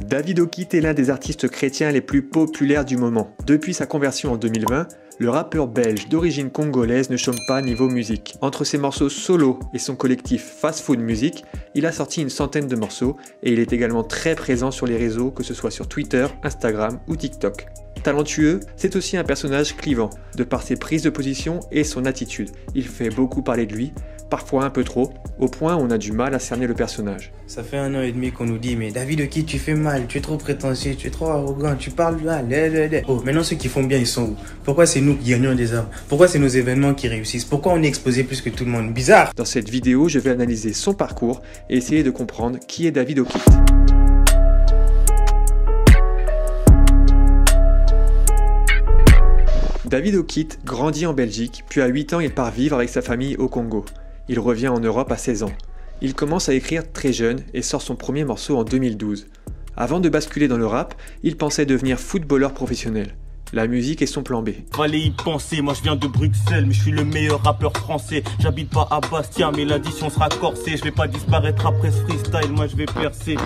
David Oquite est l'un des artistes chrétiens les plus populaires du moment. Depuis sa conversion en 2020, le rappeur belge d'origine congolaise ne chôme pas niveau musique. Entre ses morceaux solo et son collectif Fast Food Music, il a sorti une centaine de morceaux et il est également très présent sur les réseaux, que ce soit sur Twitter, Instagram ou TikTok. Talentueux, c'est aussi un personnage clivant, de par ses prises de position et son attitude. Il fait beaucoup parler de lui, parfois un peu trop, au point où on a du mal à cerner le personnage. Ça fait 1 an et demi qu'on nous dit, mais David Oquite, tu fais mal, tu es trop prétentieux, tu es trop arrogant, tu parles mal. Oh, maintenant ceux qui font bien, ils sont où? Pourquoi c'est nous qui gagnons des armes? Pourquoi c'est nos événements qui réussissent? Pourquoi on est exposé plus que tout le monde? Bizarre! Dans cette vidéo, je vais analyser son parcours et essayer de comprendre qui est David Oquite. David Oquite grandit en Belgique, puis à 8 ans il part vivre avec sa famille au Congo. Il revient en Europe à 16 ans. Il commence à écrire très jeune et sort son premier morceau en 2012. Avant de basculer dans le rap, il pensait devenir footballeur professionnel. La musique est son plan B. Fallait y penser, moi je viens de Bruxelles, mais je suis le meilleur rappeur français. J'habite pas à Bastia, mais l'addition sera corsée. Je vais pas disparaître après ce freestyle, moi je vais percer.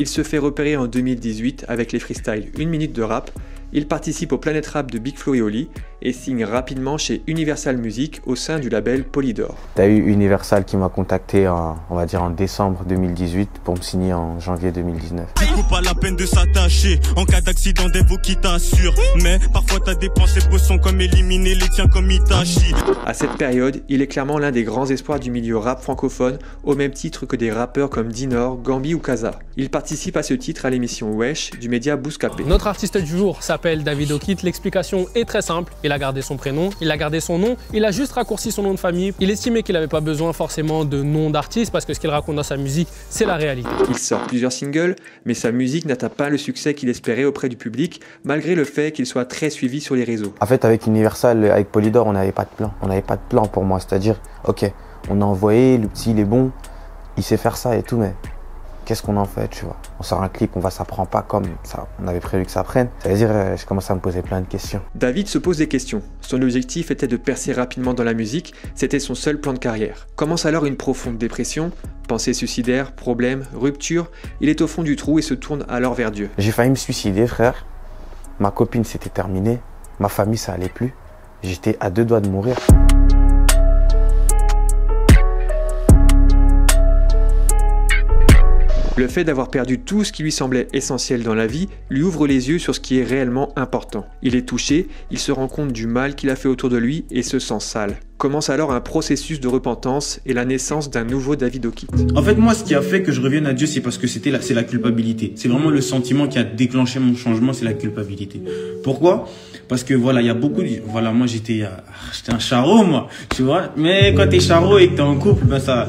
Il se fait repérer en 2018 avec les freestyles 1 minute de rap. Il participe au Planet Rap de Big Flo et Oli et signe rapidement chez Universal Music au sein du label Polydor. T'as eu Universal qui m'a contacté on va dire en décembre 2018 pour me signer en janvier 2019. Du coup pas la peine de s'attacher, en cas d'accident Devo qui t'assure. Mais parfois t'as dépensé beaux sons comme éliminer les tiens comme Itachi. À cette période, il est clairement l'un des grands espoirs du milieu rap francophone, au même titre que des rappeurs comme Dinor, Gambi ou Kaza. Il participe à ce titre à l'émission Wesh du média Bouscapé. Notre artiste du jour s'appelle David Oquite. L'explication est très simple. Il a gardé son prénom, il a gardé son nom, il a juste raccourci son nom de famille. Il estimait qu'il n'avait pas besoin forcément de nom d'artiste parce que ce qu'il raconte dans sa musique, c'est la réalité. Il sort plusieurs singles, mais sa musique n'atteint pas le succès qu'il espérait auprès du public, malgré le fait qu'il soit très suivi sur les réseaux. En fait, avec Universal, avec Polydor, on n'avait pas de plan. On n'avait pas de plan pour moi. C'est-à-dire, ok, on a envoyé, le petit il est bon, il sait faire ça et tout, mais qu'est-ce qu'on en fait, tu vois? On sort un clip, ça prend pas comme ça, on avait prévu que ça prenne. Ça veut dire, je commence à me poser plein de questions. David se pose des questions. Son objectif était de percer rapidement dans la musique, c'était son seul plan de carrière. Commence alors une profonde dépression, pensées suicidaires, problèmes, rupture. Il est au fond du trou et se tourne alors vers Dieu. J'ai failli me suicider, frère. Ma copine, c'était terminé. Ma famille, ça allait plus. J'étais à 2 doigts de mourir. Le fait d'avoir perdu tout ce qui lui semblait essentiel dans la vie lui ouvre les yeux sur ce qui est réellement important. Il est touché, il se rend compte du mal qu'il a fait autour de lui et se sent sale. Commence alors un processus de repentance et la naissance d'un nouveau David Oquite. En fait, moi, ce qui a fait que je revienne à Dieu, c'est parce que c'est la culpabilité. C'est vraiment le sentiment qui a déclenché mon changement, c'est la culpabilité. Pourquoi? Parce que voilà, il y a beaucoup de... Voilà, moi, j'étais un charreau, moi, tu vois. Mais quand t'es charreau et que t'es en couple, ben ça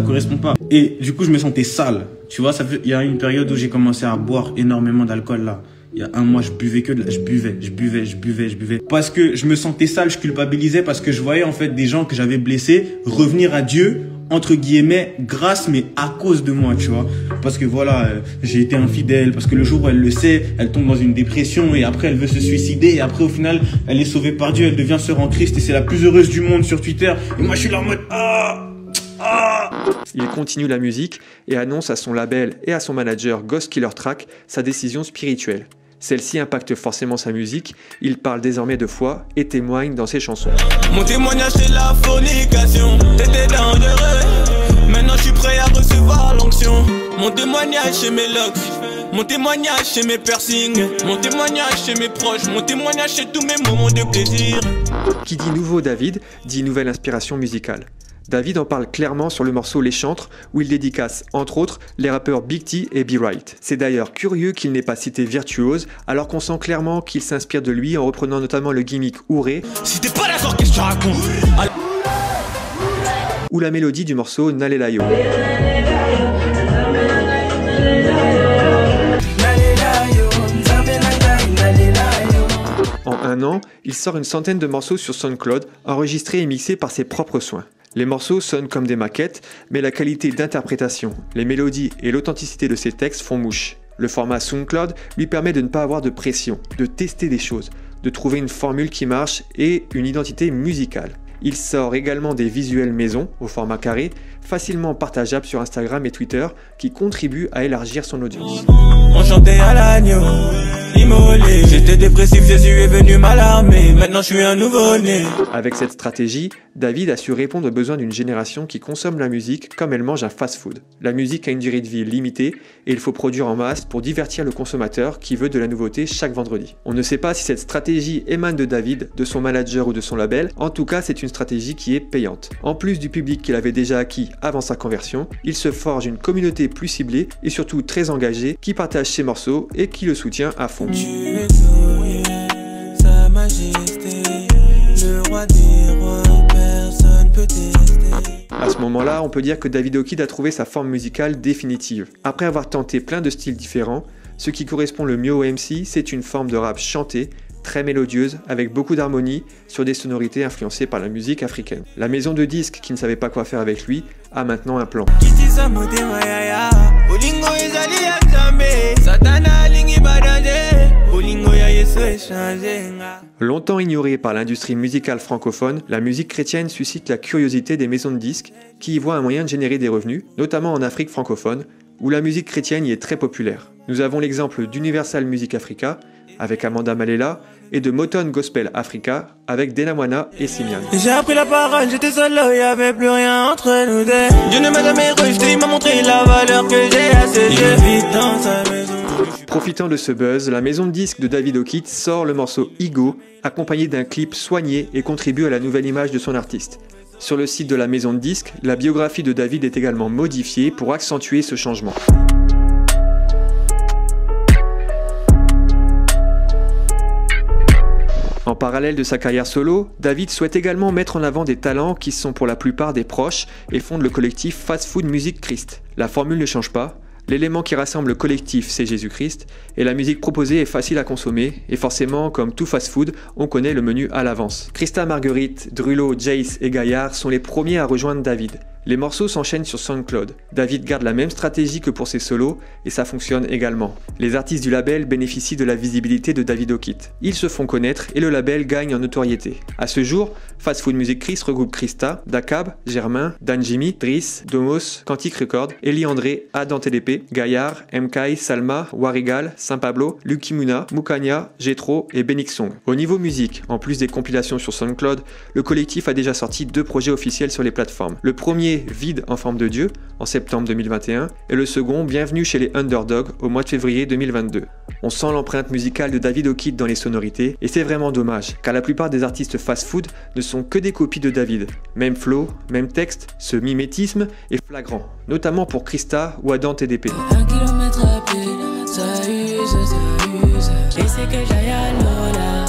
correspond pas. Et du coup, je me sentais sale. Tu vois, il y a une période où j'ai commencé à boire énormément d'alcool, là. Il y a 1 mois, je buvais je buvais. Parce que je me sentais sale, je culpabilisais parce que je voyais en fait des gens que j'avais blessés revenir à Dieu, entre guillemets, grâce, mais à cause de moi, tu vois. Parce que voilà, j'ai été infidèle, parce que le jour où elle le sait, elle tombe dans une dépression et après elle veut se suicider et après au final, elle est sauvée par Dieu, elle devient sœur en Christ et c'est la plus heureuse du monde sur Twitter. Et moi, je suis là en mode Il continue la musique et annonce à son label et à son manager Ghost Killer Track sa décision spirituelle. Celle-ci impacte forcément sa musique, il parle désormais de foi et témoigne dans ses chansons. Mon témoignage c'est la fornication, t'étais dangereux, maintenant je suis prêt à recevoir l'onction. Mon témoignage c'est mes locks, mon témoignage c'est mes piercings, mon témoignage c'est mes proches, mon témoignage c'est tous mes moments de plaisir. Qui dit nouveau David, dit nouvelle inspiration musicale. David en parle clairement sur le morceau Les Chantres où il dédicace, entre autres, les rappeurs Big T et Be Right. C'est d'ailleurs curieux qu'il n'ait pas cité Virtuose, alors qu'on sent clairement qu'il s'inspire de lui en reprenant notamment le gimmick Ouré. Si t'es pas d'accord, qu'est-ce que tu racontes? Ou la mélodie du morceau Nalelayo. En 1 an, il sort une centaine de morceaux sur SoundCloud, enregistrés et mixés par ses propres soins. Les morceaux sonnent comme des maquettes, mais la qualité d'interprétation, les mélodies et l'authenticité de ses textes font mouche. Le format SoundCloud lui permet de ne pas avoir de pression, de tester des choses, de trouver une formule qui marche et une identité musicale. Il sort également des visuels maison au format carré, facilement partageables sur Instagram et Twitter, qui contribuent à élargir son audience. On chantait à l'agneau, immolé. J'étais dépressif, Jésus est venu m'alarmer. Maintenant je suis un nouveau-né. Avec cette stratégie, David a su répondre aux besoins d'une génération qui consomme la musique comme elle mange un fast-food. La musique a une durée de vie limitée et il faut produire en masse pour divertir le consommateur qui veut de la nouveauté chaque vendredi. On ne sait pas si cette stratégie émane de David, de son manager ou de son label, en tout cas c'est une stratégie qui est payante. En plus du public qu'il avait déjà acquis avant sa conversion, il se forge une communauté plus ciblée et surtout très engagée qui partage ses morceaux et qui le soutient à fond. Tu es glorieux, Sa Majesté, le roi des rois, personne peut tester. À ce moment-là, on peut dire que Davido Kid a trouvé sa forme musicale définitive. Après avoir tenté plein de styles différents, ce qui correspond le mieux au MC, c'est une forme de rap chanté, très mélodieuse, avec beaucoup d'harmonie, sur des sonorités influencées par la musique africaine. La maison de disques, qui ne savait pas quoi faire avec lui, a maintenant un plan. Longtemps ignorée par l'industrie musicale francophone, la musique chrétienne suscite la curiosité des maisons de disques qui y voient un moyen de générer des revenus, notamment en Afrique francophone, où la musique chrétienne y est très populaire. Nous avons l'exemple d'Universal Music Africa, avec Amanda Malela, et de Motown Gospel Africa, avec Denamwana et Simian. J'ai appris la parole, j'étais seul, il n'y avait plus rien entre nous deux. Dieu ne m'a jamais rejeté, il m'a montré la valeur que j'ai à ses yeux. Il vit dans sa maison. Profitant de ce buzz, la maison de disques de Davido Kid sort le morceau Ego, accompagné d'un clip soigné et contribue à la nouvelle image de son artiste. Sur le site de la maison de disques, la biographie de David est également modifiée pour accentuer ce changement. En parallèle de sa carrière solo, David souhaite également mettre en avant des talents qui sont pour la plupart des proches et fondent le collectif Fast Food Music Christ. La formule ne change pas, l'élément qui rassemble le collectif c'est Jésus-Christ, et la musique proposée est facile à consommer, et forcément, comme tout fast-food, on connaît le menu à l'avance. Christa Marguerite, Drulo, Jace et Gaillard sont les premiers à rejoindre David. Les morceaux s'enchaînent sur SoundCloud. David garde la même stratégie que pour ses solos et ça fonctionne également. Les artistes du label bénéficient de la visibilité de Davido Kid. Ils se font connaître et le label gagne en notoriété. À ce jour, Fast Food Music Christ regroupe Christa, Dakab, Germain, Dan Jimmy, Driss, Domos, Quantic Record, Eli André, Adam TDP, Gaillard, MK, Salma, Warigal, Saint Pablo, Lucky Muna, Mukanya, Jetro et Benixong. Au niveau musique, en plus des compilations sur SoundCloud, le collectif a déjà sorti 2 projets officiels sur les plateformes. Le premier, Vide en forme de Dieu, en septembre 2021, et le second, Bienvenue chez les Underdogs, au mois de février 2022. On sent l'empreinte musicale de Davido Kid dans les sonorités, et c'est vraiment dommage, car la plupart des artistes fast-food ne sont que des copies de David. Même flow, même texte, ce mimétisme est flagrant, notamment pour Christa ou Adam TDP. Un kilomètre à pied, ça use, et c'est que j'aille à Lola.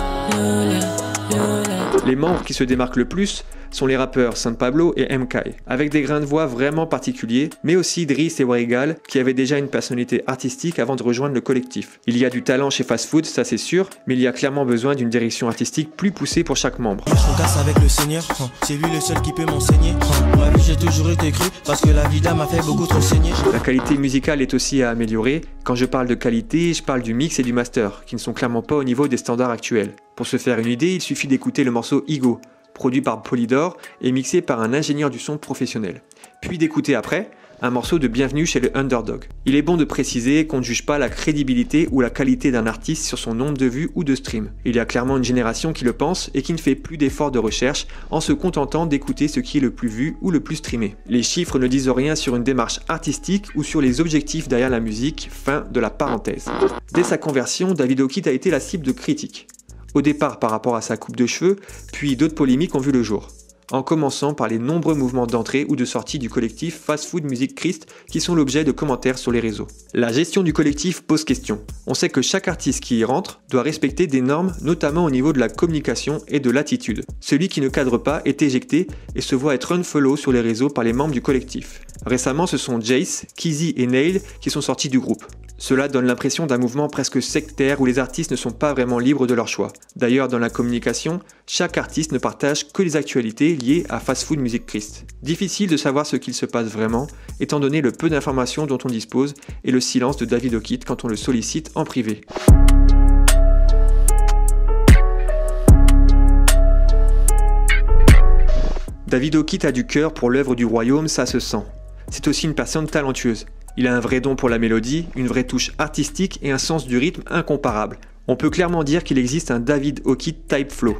Les membres qui se démarquent le plus sont les rappeurs Saint Pablo et MK, avec des grains de voix vraiment particuliers, mais aussi Driss et Warigal, qui avaient déjà une personnalité artistique avant de rejoindre le collectif. Il y a du talent chez Fast Food, ça c'est sûr, mais il y a clairement besoin d'une direction artistique plus poussée pour chaque membre. Je me casse avec le Seigneur, c'est lui le seul qui peut m'enseigner. Moi lui j'ai toujours été cru, parce que la vie là m'a fait beaucoup trop saigner. La qualité musicale est aussi à améliorer. Quand je parle de qualité, je parle du mix et du master, qui ne sont clairement pas au niveau des standards actuels. Pour se faire une idée, il suffit d'écouter le morceau Ego, produit par Polydor et mixé par un ingénieur du son professionnel. Puis d'écouter après un morceau de Bienvenue chez le Underdog. Il est bon de préciser qu'on ne juge pas la crédibilité ou la qualité d'un artiste sur son nombre de vues ou de streams. Il y a clairement une génération qui le pense et qui ne fait plus d'efforts de recherche en se contentant d'écouter ce qui est le plus vu ou le plus streamé. Les chiffres ne disent rien sur une démarche artistique ou sur les objectifs derrière la musique, fin de la parenthèse. Dès sa conversion, Davido Kid a été la cible de critiques. Au départ par rapport à sa coupe de cheveux, puis d'autres polémiques ont vu le jour. En commençant par les nombreux mouvements d'entrée ou de sortie du collectif Fast Food Music Christ qui sont l'objet de commentaires sur les réseaux. La gestion du collectif pose question. On sait que chaque artiste qui y rentre doit respecter des normes, notamment au niveau de la communication et de l'attitude. Celui qui ne cadre pas est éjecté et se voit être unfollow sur les réseaux par les membres du collectif. Récemment, ce sont Jace, Kizzy et Nail qui sont sortis du groupe. Cela donne l'impression d'un mouvement presque sectaire où les artistes ne sont pas vraiment libres de leur choix. D'ailleurs, dans la communication, chaque artiste ne partage que les actualités liées à Fast Food Music Christ. Difficile de savoir ce qu'il se passe vraiment, étant donné le peu d'informations dont on dispose et le silence de Davido Kid quand on le sollicite en privé. David O'Keefe a du cœur pour l'œuvre du royaume, ça se sent. C'est aussi une personne talentueuse. Il a un vrai don pour la mélodie, une vraie touche artistique et un sens du rythme incomparable. On peut clairement dire qu'il existe un David O'Keefe type flow.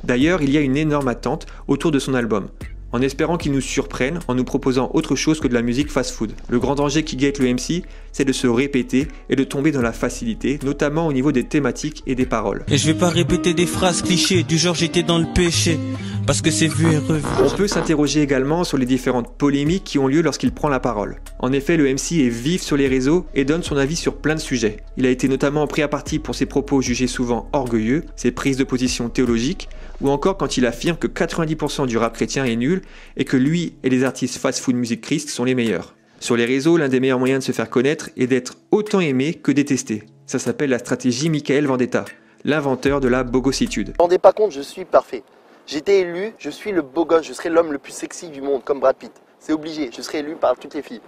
D'ailleurs, il y a une énorme attente autour de son album, en espérant qu'il nous surprenne en nous proposant autre chose que de la musique fast-food. Le grand danger qui guette le MC, c'est de se répéter et de tomber dans la facilité, notamment au niveau des thématiques et des paroles. Et je vais pas répéter des phrases clichés du genre j'étais dans le péché, parce que c'est vu et revu. On peut s'interroger également sur les différentes polémiques qui ont lieu lorsqu'il prend la parole. En effet, le MC est vif sur les réseaux et donne son avis sur plein de sujets. Il a été notamment pris à partie pour ses propos jugés souvent orgueilleux, ses prises de position théologiques, ou encore quand il affirme que 90% du rap chrétien est nul et que lui et les artistes fast-food musique Christ sont les meilleurs. Sur les réseaux, l'un des meilleurs moyens de se faire connaître est d'être autant aimé que détesté. Ça s'appelle la stratégie Michael Vendetta, l'inventeur de la bogossitude. Vous vous rendez pas compte, je suis parfait. J'ai été élu, je suis le beau gosse, je serai l'homme le plus sexy du monde, comme Brad Pitt. C'est obligé, je serai élu par toutes les filles.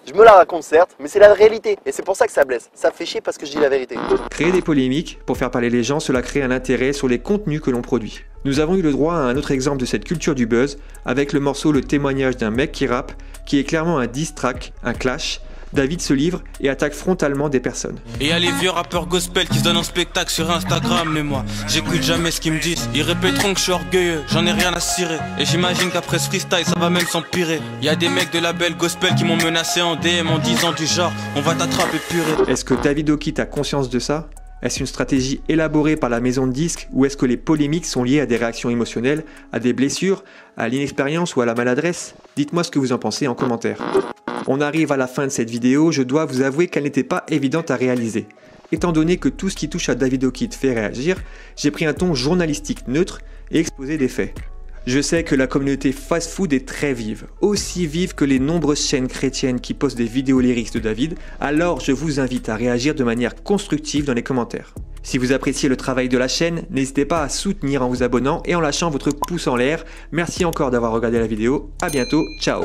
Je me la raconte certes, mais c'est la réalité. Et c'est pour ça que ça blesse. Ça fait chier parce que je dis la vérité. Créer des polémiques pour faire parler les gens, cela crée un intérêt sur les contenus que l'on produit. Nous avons eu le droit à un autre exemple de cette culture du buzz avec le morceau Le témoignage d'un mec qui rappe, qui est clairement un diss track, un clash. David se livre et attaque frontalement des personnes. Et y'a les vieux rappeurs gospel qui se donnent en spectacle sur Instagram, mais moi, j'écoute jamais ce qu'ils me disent. Ils répéteront que je suis orgueilleux, j'en ai rien à cirer. Et j'imagine qu'après ce freestyle, ça va même s'empirer. Y'a des mecs de label gospel qui m'ont menacé en DM en disant du genre, on va t'attraper purée. Est-ce que David O'Keefe a conscience de ça? Est-ce une stratégie élaborée par la maison de disques ou est-ce que les polémiques sont liées à des réactions émotionnelles, à des blessures, à l'inexpérience ou à la maladresse? Dites-moi ce que vous en pensez en commentaire. On arrive à la fin de cette vidéo, je dois vous avouer qu'elle n'était pas évidente à réaliser. Étant donné que tout ce qui touche à David O'Keefe fait réagir, j'ai pris un ton journalistique neutre et exposé des faits. Je sais que la communauté fast-food est très vive, aussi vive que les nombreuses chaînes chrétiennes qui postent des vidéos lyriques de David, alors je vous invite à réagir de manière constructive dans les commentaires. Si vous appréciez le travail de la chaîne, n'hésitez pas à soutenir en vous abonnant et en lâchant votre pouce en l'air. Merci encore d'avoir regardé la vidéo, à bientôt, ciao.